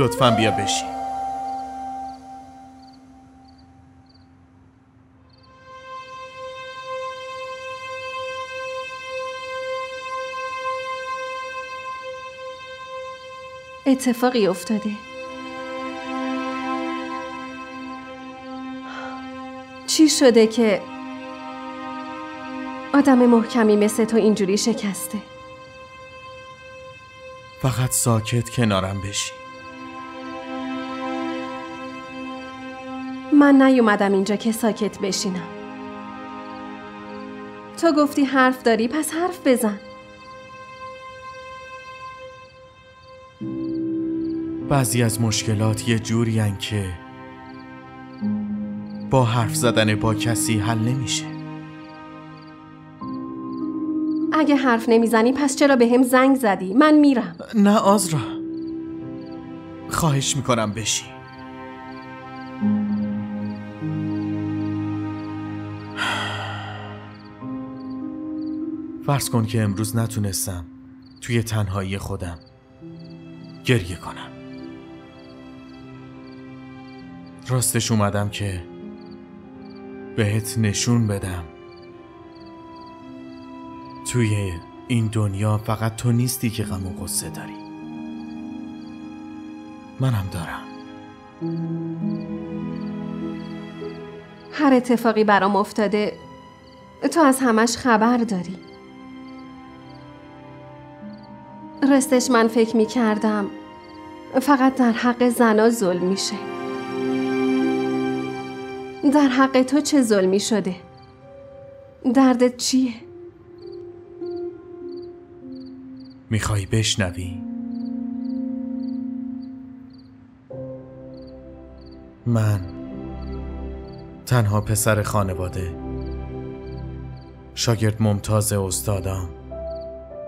لطفاً بیا بشین. اتفاقی افتاده. چی شده که آدم محکمی مثل تو اینجوری شکسته؟ فقط ساکت کنارم بشی. من نیومدم اینجا که ساکت بشینم. تو گفتی حرف داری، پس حرف بزن. بعضی از مشکلات یه جوری هن که با حرف زدن با کسی حل نمیشه. اگه حرف نمیزنی پس چرا به هم زنگ زدی؟ من میرم. نه آزرا، خواهش میکنم بشی. فرض کن که امروز نتونستم توی تنهایی خودم گریه کنم. راستش اومدم که بهت نشون بدم توی این دنیا فقط تو نیستی که غم و غصه داری. منم دارم. هر اتفاقی برام افتاده تو از همش خبر داری. راستش من فکر می‌کردم فقط در حق زنا ظلم میشه. در حق تو چه ظلمی شده؟ دردت چیه؟ میخوای بشنوی؟ من تنها پسر خانواده، شاگرد ممتاز استادام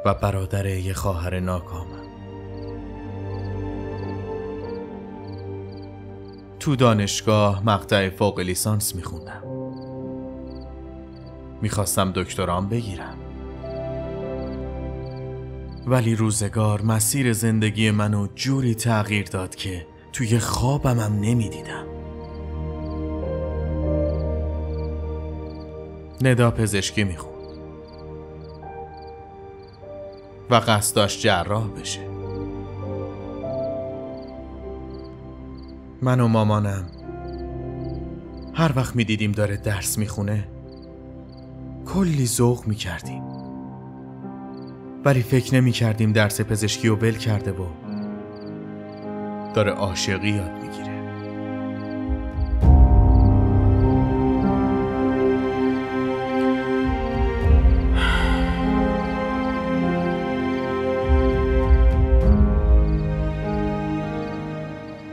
و برادر یه خواهر ناکامم. تو دانشگاه مقطع فوق لیسانس میخوندم. میخواستم دکترام بگیرم. ولی روزگار مسیر زندگی منو جوری تغییر داد که توی خوابمم نمیدیدم. ندا پزشکی میخوند و قصد داشت جراح بشه. من و مامانم هر وقت میدیدیم داره درس میخونه کلی ذوق میکردیم، ولی فکر نمیکردیم درس پزشکی رو ول کرده و داره عاشقی یاد میگیره.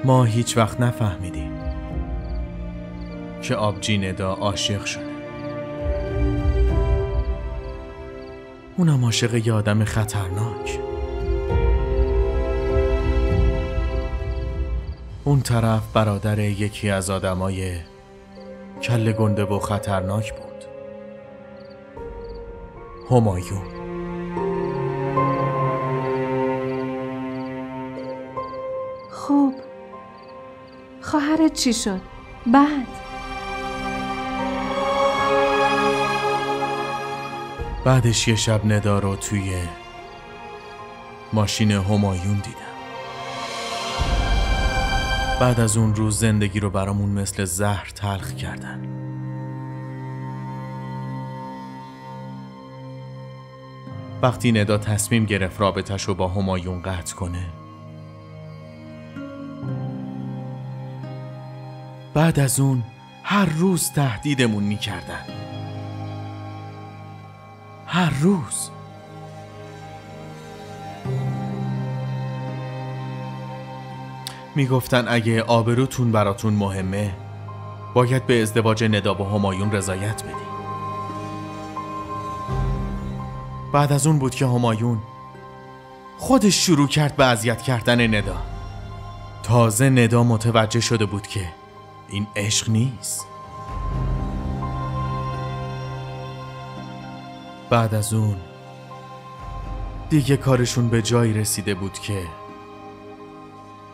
ما هیچ وقت نفهمیدیم که آبجی ندا عاشق شده. اونم عاشق یه آدم خطرناک. اون طرف برادر یکی از آدمای کله گنده و خطرناک بود، همایون. خب خواهرت چی شد؟ بعدش یه شب ندا رو توی ماشین همایون دیدم. بعد از اون روز زندگی رو برامون مثل زهر تلخ کردن. وقتی ندا تصمیم گرفت رابطش رو با همایون قطع کنه، بعد از اون هر روز تهدیدمون میکردن. هر روز. میگفتن اگه آبروتون براتون مهمه باید به ازدواج ندا و همایون رضایت بدی. بعد از اون بود که همایون خودش شروع کرد به اذیت کردن ندا. تازه ندا متوجه شده بود که این عشق نیست. بعد از اون دیگه کارشون به جایی رسیده بود که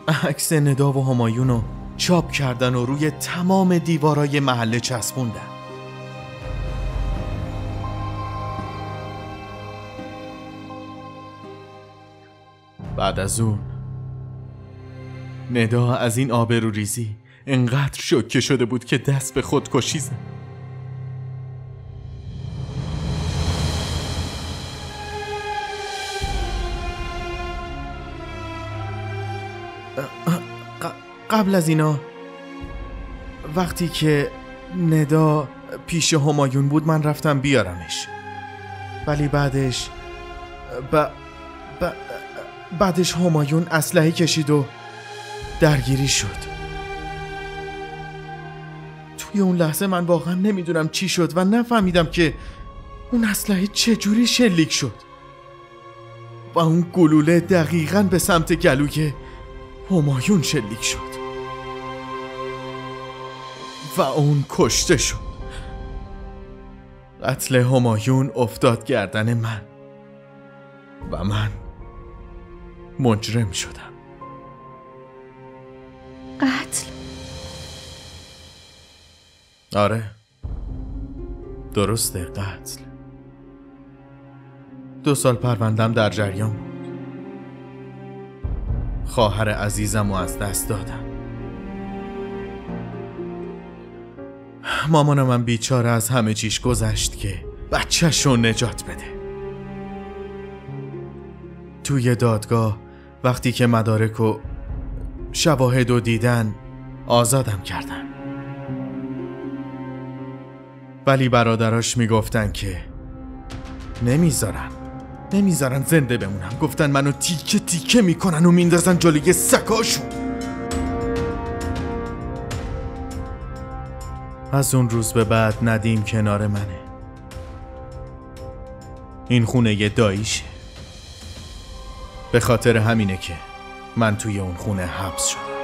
عکس ندا و همایون رو چاپ کردن و روی تمام دیوارای محله چسبوندن. بعد از اون ندا از این آبروریزی انقدر شوکه شده بود که دست به خودکشی زد. قبل از اینا وقتی که ندا پیش همایون بود من رفتم بیارمش، ولی بعدش همایون اسلحه کشید و درگیری شد. توی اون لحظه من واقعا نمیدونم چی شد و نفهمیدم که اون اسلحه چجوری شلیک شد و اون گلوله دقیقاً به سمت گلوی همایون شلیک شد و اون کشته شد. قتل همایون افتاد گردن من و من مجرم شدم. قتل؟ آره درسته، قتل. 2 سال پروندم در جریان بود. خواهر عزیزم رو از دست دادم. مامانم من بیچاره از همه چیش گذشت که بچه‌ش رو نجات بده. توی دادگاه وقتی که مدارک و شواهد رو دیدن آزادم کردن، ولی برادراش میگفتن که نمیذارن زنده بمونم. گفتن منو تیکه تیکه میکنن و میندازن جلوی سگاشون. از اون روز به بعد ندیم کنار منه. این خونه یه داییشه. به خاطر همینه که من توی اون خونه حبس شدم.